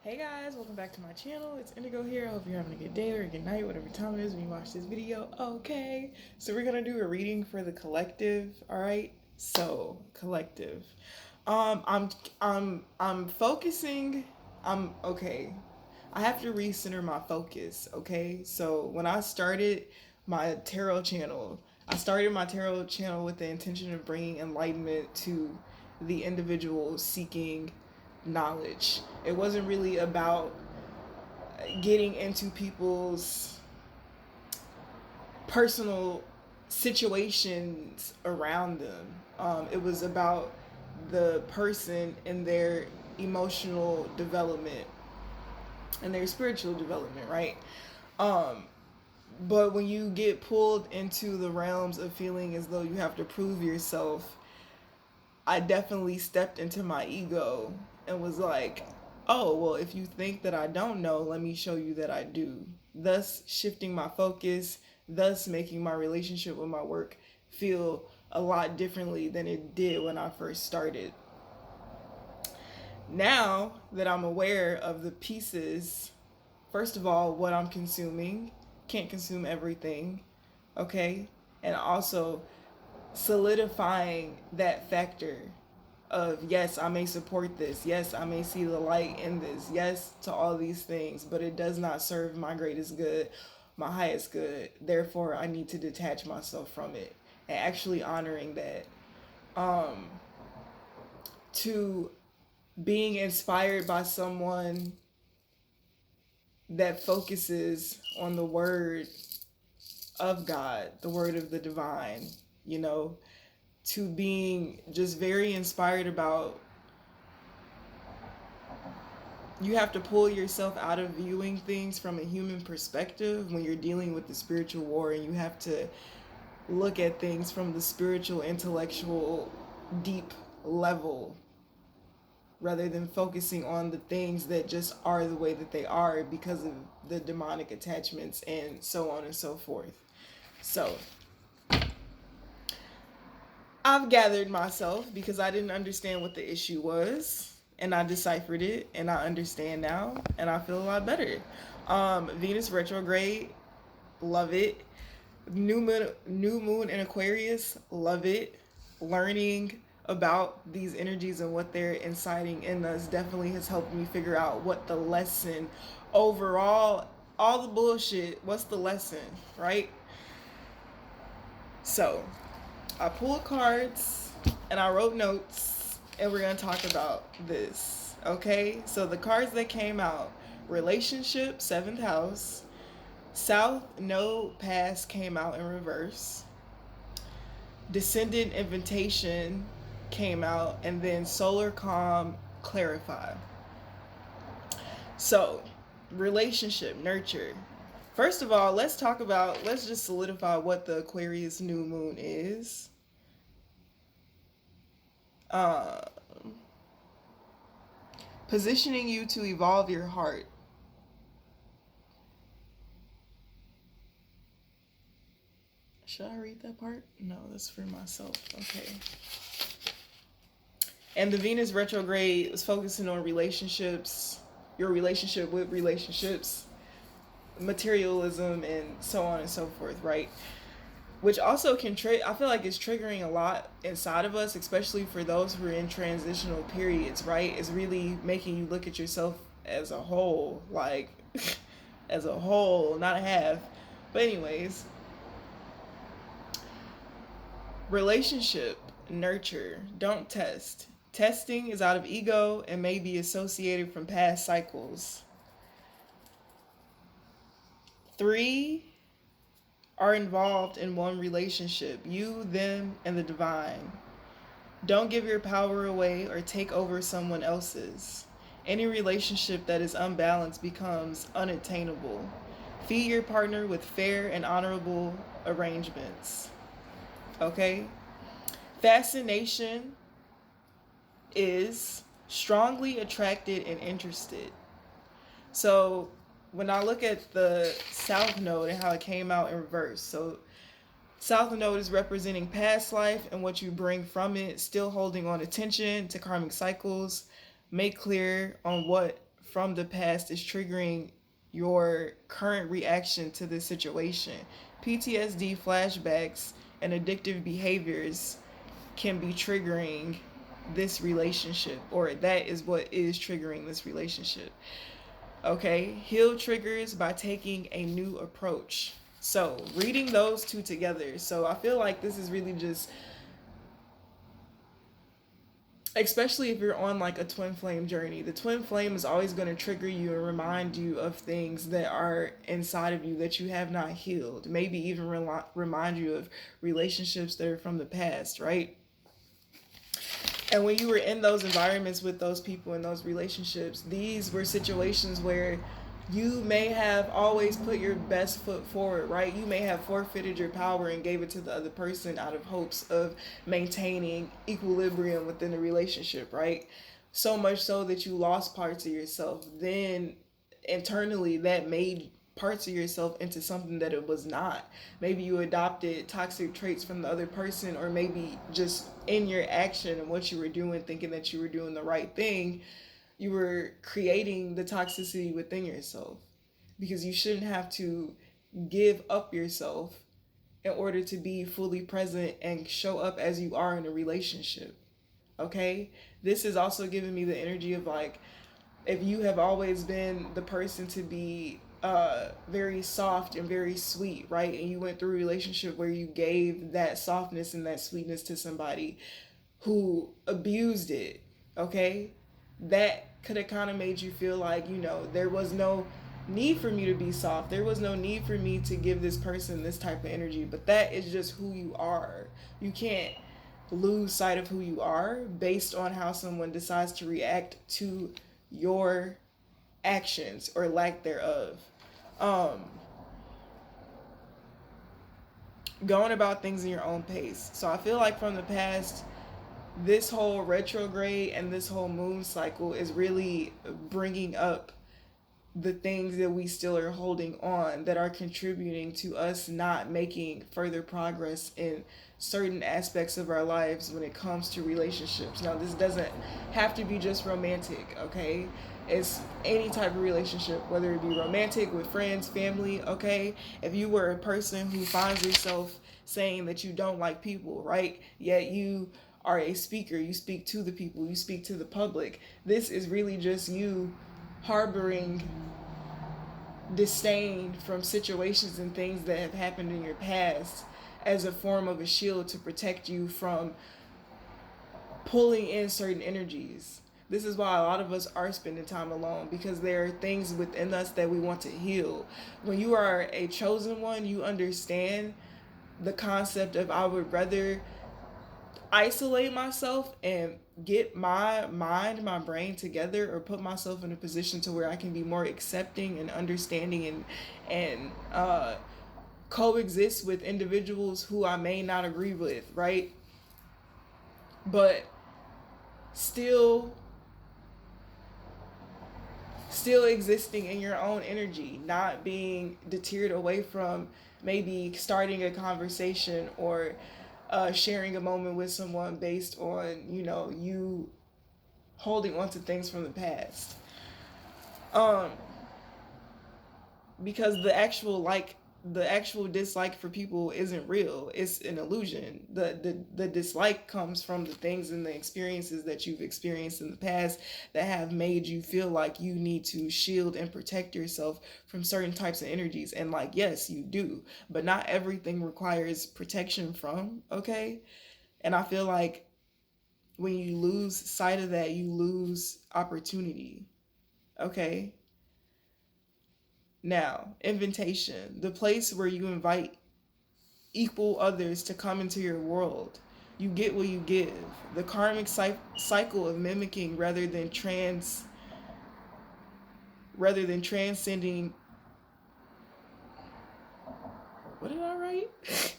Hey guys, welcome back to my channel. It's Indigo here. I hope you're having a good day or a good night, whatever time it is when you watch this video. Okay, so we're gonna do a reading for the collective. All right, so collective. I'm focusing. I'm okay. I have to recenter my focus. Okay, so when I started my tarot channel, I started my tarot channel with the intention of bringing enlightenment to the individual seeking knowledge. It wasn't really about getting into people's personal situations around them. It was about the person and their emotional development and their spiritual development, right? But when you get pulled into the realms of feeling as though you have to prove yourself, I definitely stepped into my ego and was like, oh, well, if you think that I don't know, let me show you that I do. Thus, shifting my focus, thus, making my relationship with my work feel a lot differently than it did when I first started. Now that I'm aware of the pieces, first of all, what I'm consuming, can't consume everything, okay? And also solidifying that factor of yes, I may support this, yes, I may see the light in this, yes to all these things, but it does not serve my greatest good, my highest good. Therefore, I need to detach myself from it and actually honoring that. To being inspired by someone that focuses on the word of God, the word of the divine, you know, to being just very inspired about, you have to pull yourself out of viewing things from a human perspective when you're dealing with the spiritual war, and you have to look at things from the spiritual, intellectual, deep level rather than focusing on the things that just are the way that they are because of the demonic attachments and so on and so forth. So I've gathered myself because I didn't understand what the issue was, and I deciphered it, and I understand now, and I feel a lot better. Venus retrograde, love it. New moon in Aquarius, love it. Learning about these energies and what they're inciting in us definitely has helped me figure out what the lesson overall, all the bullshit, what's the lesson, right? So I pulled cards and I wrote notes, and we're going to talk about this. Okay? So the cards that came out: relationship, 7th house, South Node past came out in reverse, descendant invitation came out, and then solar calm clarify. So, relationship, nurture. First of all, let's just solidify what the Aquarius new moon is. Uh, Positioning you to evolve your heart. Should I read that part? No, that's for myself. Okay. And the Venus retrograde was focusing on relationships, your relationship with relationships, materialism, and so on and so forth, right? Which also can I feel like it's triggering a lot inside of us, especially for those who are in transitional periods, right? It's really making you look at yourself as a whole, like as a whole, not a half. But anyways, relationship, nurture, don't test. Testing is out of ego and may be associated from past cycles. 3 are involved in one relationship, you, them, and the divine. Don't give your power away or take over someone else's. Any relationship that is unbalanced becomes unattainable. Feed your partner with fair and honorable arrangements. Okay? Fascination is strongly attracted and interested. So when I look at the South Node and how it came out in reverse, so South Node is representing past life and what you bring from it, still holding on attention to karmic cycles. Make clear on what from the past is triggering your current reaction to this situation. PTSD, flashbacks, and addictive behaviors can be triggering this relationship, or that is what is triggering this relationship. Okay, heal triggers by taking a new approach. So, reading those two together. So, I feel like this is really just, especially if you're on like a twin flame journey, the twin flame is always going to trigger you and remind you of things that are inside of you that you have not healed. Maybe even remind you of relationships that are from the past, right? And when you were in those environments with those people in those relationships, these were situations where you may have always put your best foot forward, right? You may have forfeited your power and gave it to the other person out of hopes of maintaining equilibrium within the relationship, right? So much so that you lost parts of yourself. Then internally, that made parts of yourself into something that it was not. Maybe you adopted toxic traits from the other person, or maybe just in your action and what you were doing, thinking that you were doing the right thing, you were creating the toxicity within yourself, because you shouldn't have to give up yourself in order to be fully present and show up as you are in a relationship. Okay? This is also giving me the energy of like, if you have always been the person to be very soft and very sweet, right? And you went through a relationship where you gave that softness and that sweetness to somebody who abused it, okay? That could have kind of made you feel like, there was no need for me to be soft. There was no need for me to give this person this type of energy. But that is just who you are. You can't lose sight of who you are based on how someone decides to react to your actions or lack thereof. Um, Going about things in your own pace. So I feel like from the past, this whole retrograde and this whole moon cycle is really bringing up the things that we still are holding on that are contributing to us not making further progress in certain aspects of our lives when it comes to relationships. Now, this doesn't have to be just romantic, okay? It's any type of relationship, whether it be romantic, with friends, family, okay? If you were a person who finds yourself saying that you don't like people, right? Yet you are a speaker, you speak to the people, you speak to the public. This is really just you harboring disdain from situations and things that have happened in your past as a form of a shield to protect you from pulling in certain energies. This is why a lot of us are spending time alone, because there are things within us that we want to heal. When you are a chosen one, you understand the concept of, I would rather isolate myself and get my mind, my brain together, or put myself in a position to where I can be more accepting and understanding and coexist with individuals who I may not agree with, right? But still existing in your own energy, not being deterred away from maybe starting a conversation or sharing a moment with someone based on, you holding on to things from the past. Um, because the actual dislike for people isn't real. It's an illusion. The dislike comes from the things and the experiences that you've experienced in the past that have made you feel like you need to shield and protect yourself from certain types of energies. And like, yes, you do, but not everything requires protection from, okay? And I feel like when you lose sight of that, you lose opportunity, okay? Now, invitation, the place where you invite equal others to come into your world. You get what you give. The karmic cycle of mimicking rather than transcending. What did I write?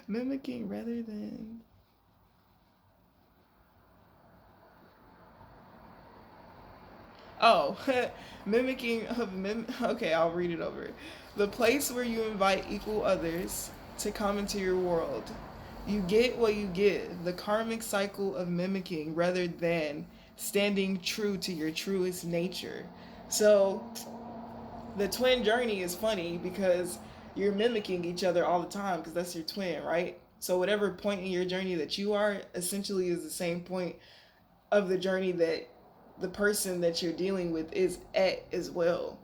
Mimicking rather than. Oh, mimicking of Okay, I'll read it over. The place where you invite equal others to come into your world. You get what you give. The karmic cycle of mimicking rather than standing true to your truest nature. So the twin journey is funny because you're mimicking each other all the time because that's your twin, right? So whatever point in your journey that you are essentially is the same point of the journey that the person that you're dealing with is at as well.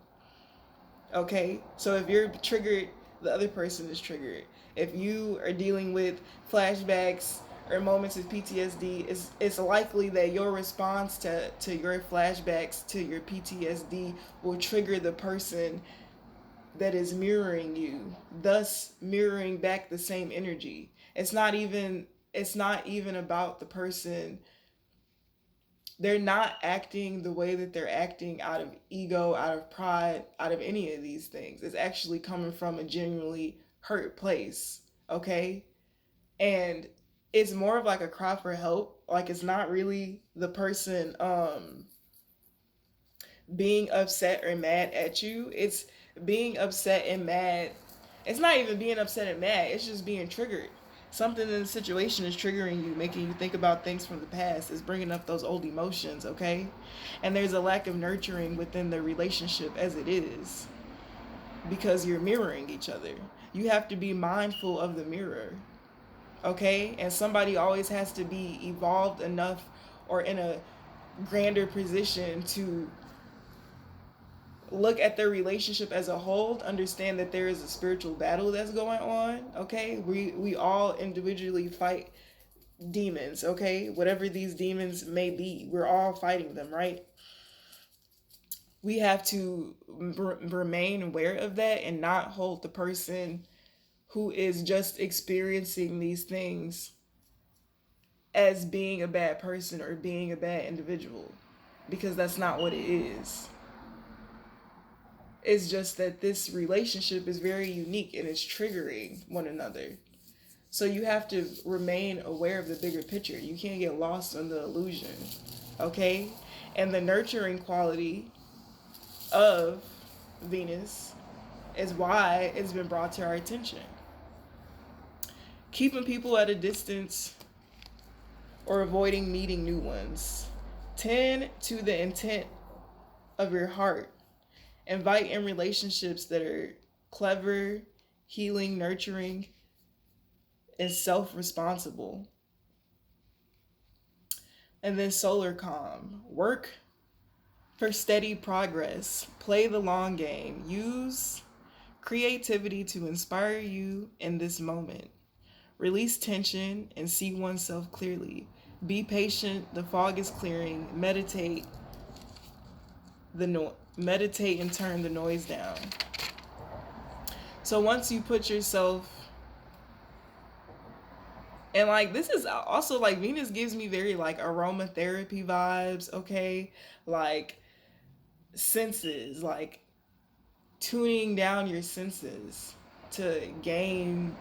Okay? So if you're triggered, the other person is triggered. If you are dealing with flashbacks or moments of PTSD, it's likely that your response to your flashbacks, to your PTSD, will trigger the person that is mirroring you, thus mirroring back the same energy. It's not even about the person. They're not acting the way that they're acting out of ego, out of pride, out of any of these things. It's actually coming from a genuinely hurt place, okay? And it's more of like a cry for help. Like it's not really the person being upset or mad at you. It's being upset and mad. It's not even being upset and mad. It's just being triggered. Something in the situation is triggering you, making you think about things from the past. Is bringing up those old emotions, okay? And there's a lack of nurturing within the relationship as it is because you're mirroring each other. You have to be mindful of the mirror, okay? And somebody always has to be evolved enough or in a grander position to look at their relationship as a whole, understand that there is a spiritual battle that's going on, okay? We all individually fight demons, okay? Whatever these demons may be, we're all fighting them, right? We have to remain aware of that and not hold the person who is just experiencing these things as being a bad person or being a bad individual, because that's not what it is. It's just that this relationship is very unique and it's triggering one another. So you have to remain aware of the bigger picture. You can't get lost in the illusion, okay? And the nurturing quality of Venus is why it's been brought to our attention. Keeping people at a distance or avoiding meeting new ones. Tend to the intent of your heart. Invite in relationships that are clever, healing, nurturing, and self-responsible. And then solar calm. Work for steady progress. Play the long game. Use creativity to inspire you in this moment. Release tension and see oneself clearly. Be patient. The fog is clearing. Meditate and turn the noise down. So once you put yourself, and like this is also like Venus gives me very like aromatherapy vibes, okay? Like senses, like tuning down your senses to gain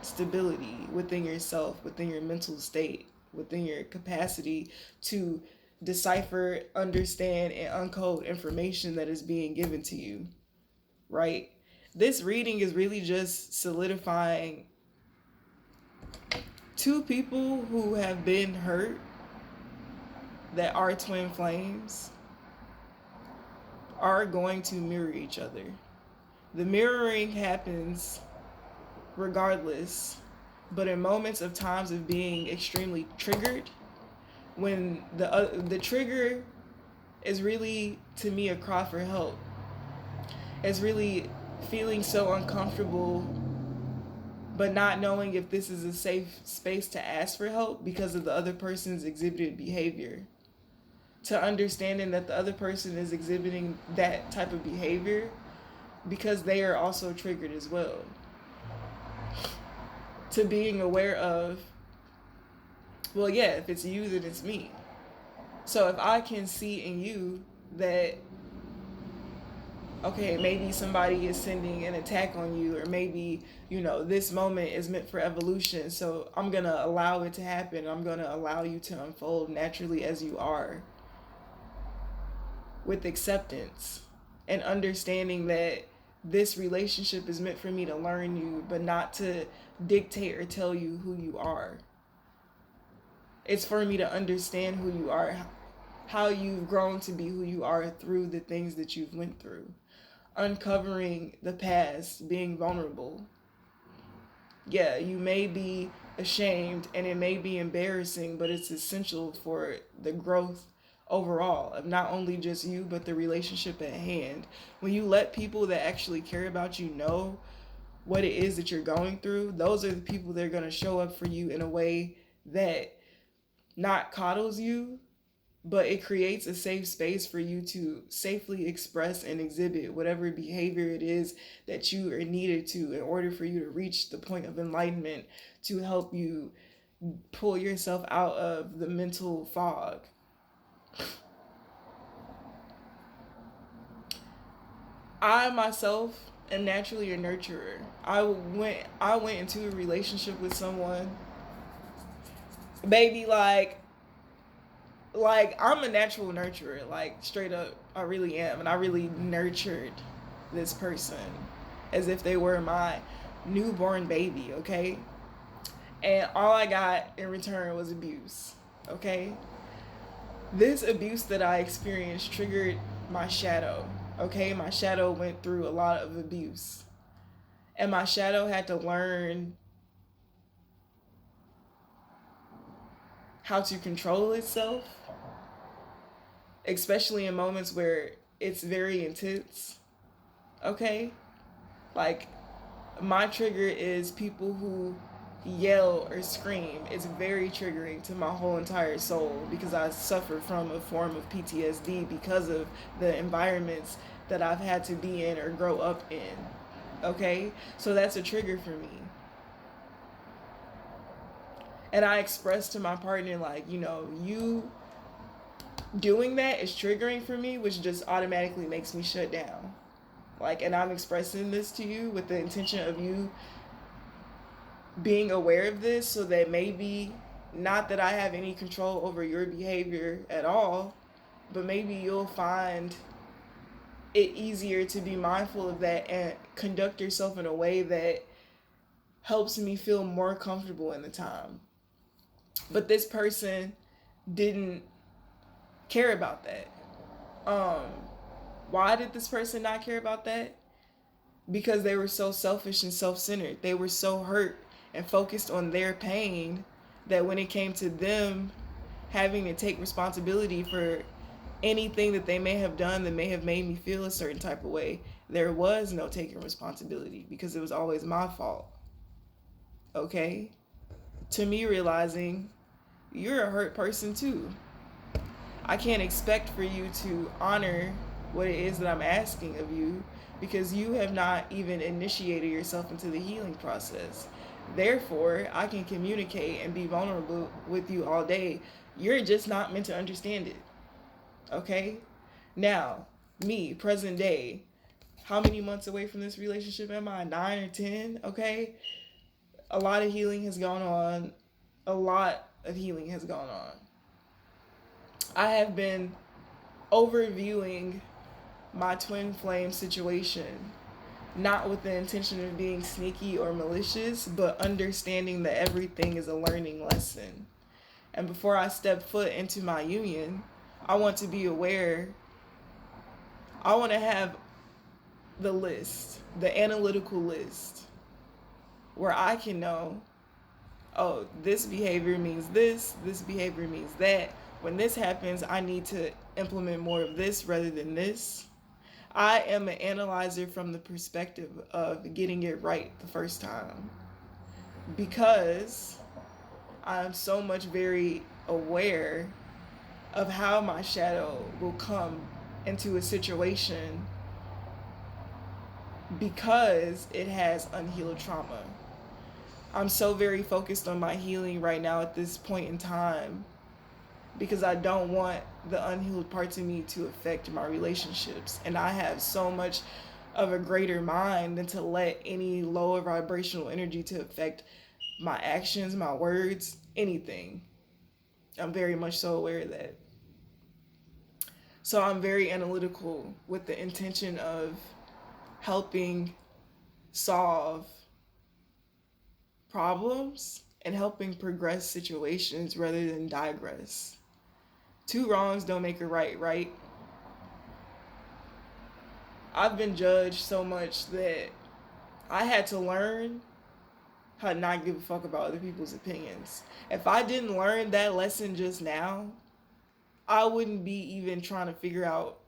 stability within yourself, within your mental state, within your capacity to decipher, understand, and uncode information that is being given to you, right? This reading is really just solidifying two people who have been hurt that are twin flames are going to mirror each other. The mirroring happens regardless, but in moments of times of being extremely triggered, when the trigger is really to me a cry for help. It's really feeling so uncomfortable but not knowing if this is a safe space to ask for help because of the other person's exhibited behavior. To understanding that the other person is exhibiting that type of behavior because they are also triggered as well. To being aware of, well, yeah, if it's you, then it's me. So if I can see in you that, okay, maybe somebody is sending an attack on you, or maybe, this moment is meant for evolution, so I'm going to allow it to happen. I'm going to allow you to unfold naturally as you are, with acceptance and understanding that this relationship is meant for me to learn you, but not to dictate or tell you who you are. It's for me to understand who you are, how you've grown to be who you are through the things that you've went through. Uncovering the past, being vulnerable. Yeah, you may be ashamed and it may be embarrassing, but it's essential for the growth overall of not only just you, but the relationship at hand. When you let people that actually care about you know what it is that you're going through, those are the people that are going to show up for you in a way that not coddles you, but it creates a safe space for you to safely express and exhibit whatever behavior it is that you are needed to in order for you to reach the point of enlightenment to help you pull yourself out of the mental fog. I myself am naturally a nurturer. I went into a relationship with someone, baby, like I'm a natural nurturer, like straight up, I really am, and I really nurtured this person as if they were my newborn baby, okay? And all I got in return was abuse, okay? This abuse that I experienced triggered my shadow, okay? My shadow went through a lot of abuse, and my shadow had to learn how to control itself, especially in moments where it's very intense, okay? Like, my trigger is people who yell or scream. It's very triggering to my whole entire soul because I suffer from a form of PTSD because of the environments that I've had to be in or grow up in. Okay? So that's a trigger for me. And I expressed to my partner, like, you doing that is triggering for me, which just automatically makes me shut down. Like, and I'm expressing this to you with the intention of you being aware of this so that maybe not that I have any control over your behavior at all, but maybe you'll find it easier to be mindful of that and conduct yourself in a way that helps me feel more comfortable in the time. But this person didn't care about that. Um, why did this person not care about that? Because they were so selfish and self-centered. They were so hurt and focused on their pain that when it came to them having to take responsibility for anything that they may have done that may have made me feel a certain type of way, there was no taking responsibility because it was always my fault. Okay? To me, realizing you're a hurt person too. I can't expect for you to honor what it is that I'm asking of you because you have not even initiated yourself into the healing process. Therefore, I can communicate and be vulnerable with you all day. You're just not meant to understand it. Okay? Now, me, present day, how many months away from this relationship am I? 9 or 10? Okay? A lot of healing has gone on. A lot of healing has gone on. I have been overviewing my twin flame situation, not with the intention of being sneaky or malicious, but understanding that everything is a learning lesson. And before I step foot into my union, I want to be aware. I want to have the list, the analytical list, where I can know, oh, this behavior means this behavior means that. When this happens, I need to implement more of this rather than this. I am an analyzer from the perspective of getting it right the first time because I'm so much very aware of how my shadow will come into a situation because it has unhealed trauma. I'm so very focused on my healing right now at this point in time because I don't want the unhealed parts of me to affect my relationships. And I have so much of a greater mind than to let any lower vibrational energy to affect my actions, my words, anything. I'm very much so aware of that. So I'm very analytical with the intention of helping solve problems and helping progress situations rather than digress. Two wrongs don't make a right, right? I've been judged so much that I had to learn how to not give a fuck about other people's opinions. If I didn't learn that lesson just now, I wouldn't be even trying to figure out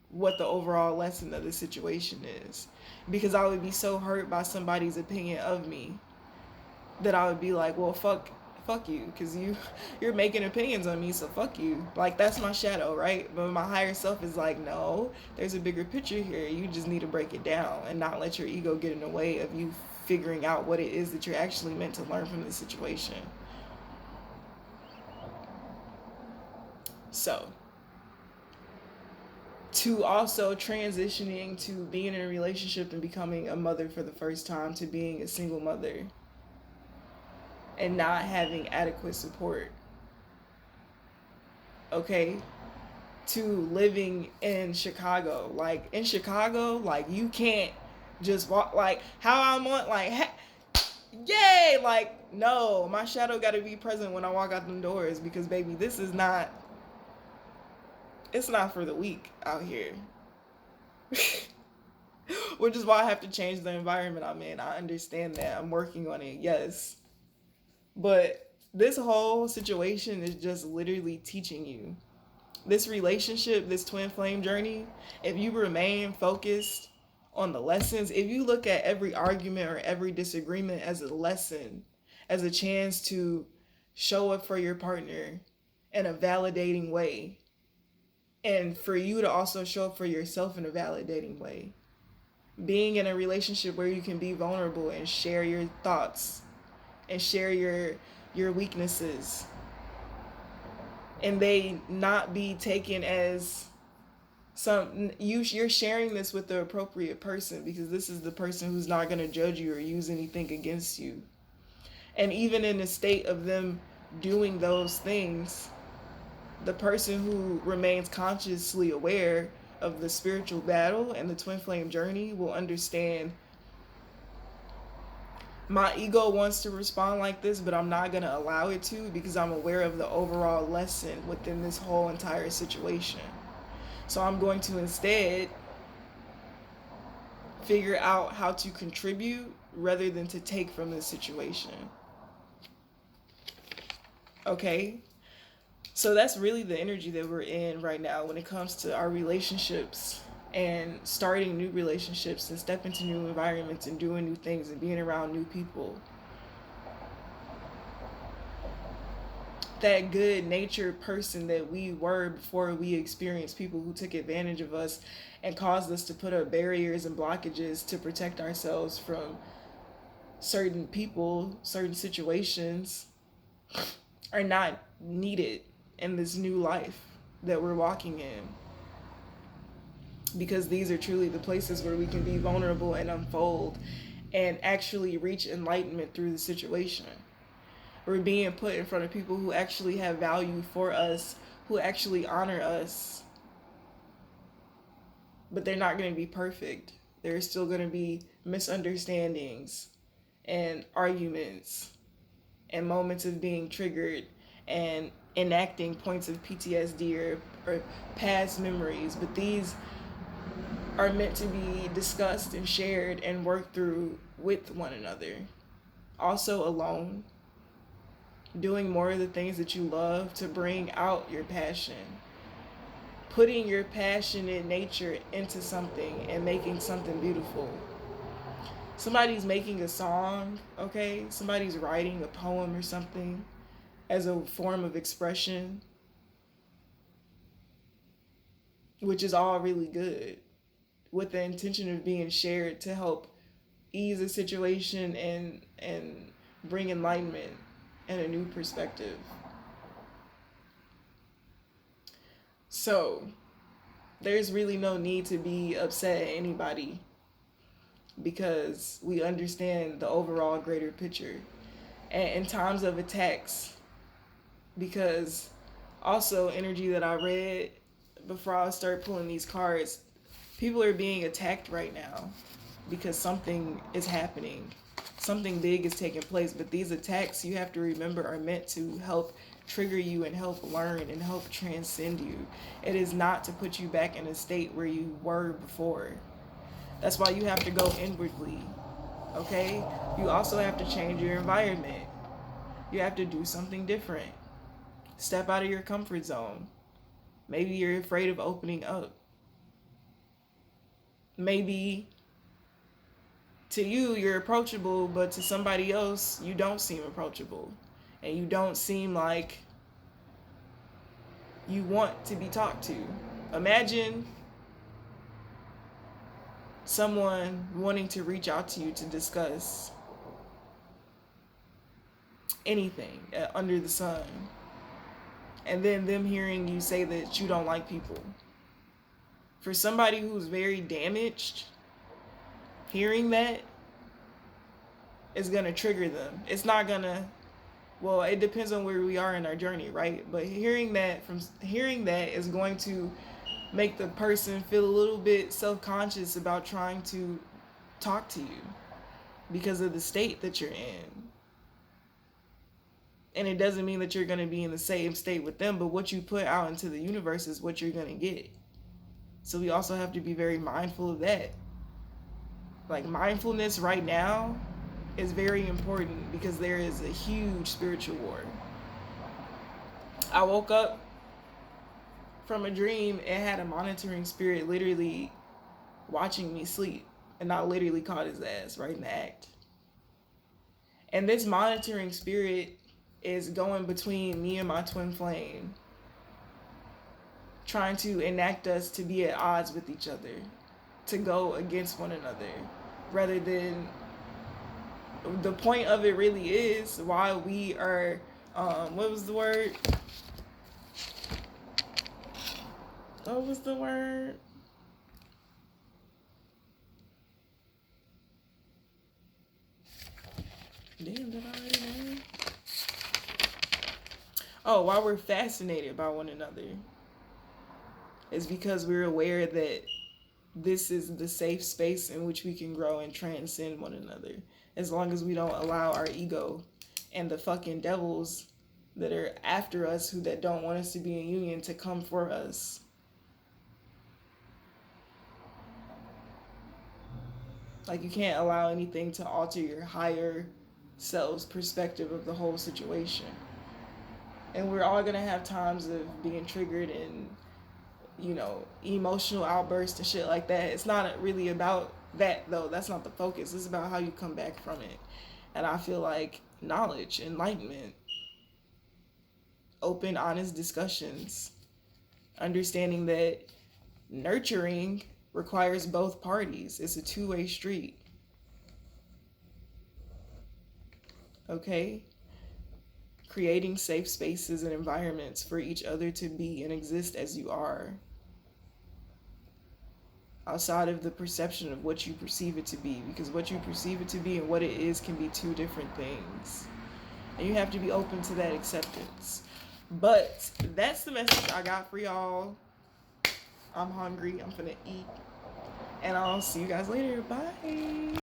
what the overall lesson of the situation is. Because I would be so hurt by somebody's opinion of me that I would be like, well, fuck you, because you're making opinions on me, so fuck you. Like, that's my shadow, right? But my higher self is like, no, there's a bigger picture here. You just need to break it down and not let your ego get in the way of you figuring out what it is that you're actually meant to learn from this situation. So, to also transitioning to being in a relationship and becoming a mother for the first time, to being a single mother and not having adequate support. Okay? To living in Chicago. Like, in Chicago, like, you can't just walk, like, how I'm on, like, yay! Like, no, my shadow gotta be present when I walk out them doors, because, baby, this is not, it's not for the weak out here. Which is why I have to change the environment I'm in. I understand that. I'm working on it, yes. But this whole situation is just literally teaching you. This relationship, this twin flame journey, if you remain focused on the lessons, if you look at every argument or every disagreement as a lesson, as a chance to show up for your partner in a validating way, and for you to also show up for yourself in a validating way. Being in a relationship where you can be vulnerable and share your thoughts and share your weaknesses, and they not be taken as you're sharing this with the appropriate person, because this is the person who's not going to judge you or use anything against you. And even in the state of them doing those things, the person who remains consciously aware of the spiritual battle and the twin flame journey will understand, my ego wants to respond like this, but I'm not going to allow it to, because I'm aware of the overall lesson within this whole entire situation. So I'm going to instead figure out how to contribute rather than to take from this situation. Okay? So that's really the energy that we're in right now when it comes to our relationships and starting new relationships and stepping into new environments and doing new things and being around new people. That good natured person that we were before we experienced people who took advantage of us and caused us to put up barriers and blockages to protect ourselves from certain people, certain situations, are not needed in this new life that we're walking in. Because these are truly the places where we can be vulnerable and unfold and actually reach enlightenment through the situation. We're being put in front of people who actually have value for us, who actually honor us. But they're not going to be perfect. There's still going to be misunderstandings and arguments and moments of being triggered and enacting points of PTSD or past memories. But these are meant to be discussed and shared and worked through with one another. Also alone. Doing more of the things that you love to bring out your passion. Putting your passionate nature into something and making something beautiful. Somebody's making a song, okay? Somebody's writing a poem or something as a form of expression, which is all really good, with the intention of being shared to help ease a situation and bring enlightenment and a new perspective. So there's really no need to be upset at anybody, because we understand the overall greater picture. And in times of attacks, because also energy that I read before I start pulling these cards, people are being attacked right now because something is happening. Something big is taking place. But these attacks, you have to remember, are meant to help trigger you and help learn and help transcend you. It is not to put you back in a state where you were before. That's why you have to go inwardly. Okay? You also have to change your environment. You have to do something different. Step out of your comfort zone. Maybe you're afraid of opening up. Maybe to you, you're approachable, but to somebody else, you don't seem approachable. And you don't seem like you want to be talked to. Imagine someone wanting to reach out to you to discuss anything under the sun, and then them hearing you say that you don't like people. For somebody who's very damaged, hearing that is going to trigger them. It's not going to, well, it depends on where we are in our journey, right? But hearing that is going to make the person feel a little bit self-conscious about trying to talk to you because of the state that you're in. And it doesn't mean that you're going to be in the same state with them, but what you put out into the universe is what you're going to get. So we also have to be very mindful of that. Like, mindfulness right now is very important because there is a huge spiritual war. I woke up from a dream and had a monitoring spirit literally watching me sleep, and I literally caught his ass right in the act. And this monitoring spirit is going between me and my twin flame, trying to enact us to be at odds with each other, to go against one another, rather than the point of it really is why we are, what was the word? What was the word? Damn, did I already know? Oh, why we're fascinated by one another is because we're aware that this is the safe space in which we can grow and transcend one another, as long as we don't allow our ego and the fucking devils that are after us, that don't want us to be in union, to come for us. Like, you can't allow anything to alter your higher self's perspective of the whole situation. And we're all gonna have times of being triggered and, emotional outbursts and shit like that. It's not really about that, though. That's not the focus. It's about how you come back from it. And I feel like knowledge, enlightenment, open, honest discussions, understanding that nurturing requires both parties. It's a two-way street. Okay? Creating safe spaces and environments for each other to be and exist as you are, outside of the perception of what you perceive it to be, because what you perceive it to be and what it is can be two different things, and you have to be open to that acceptance. But that's the message I got for y'all. I'm hungry. I'm gonna eat, and I'll see you guys later. Bye.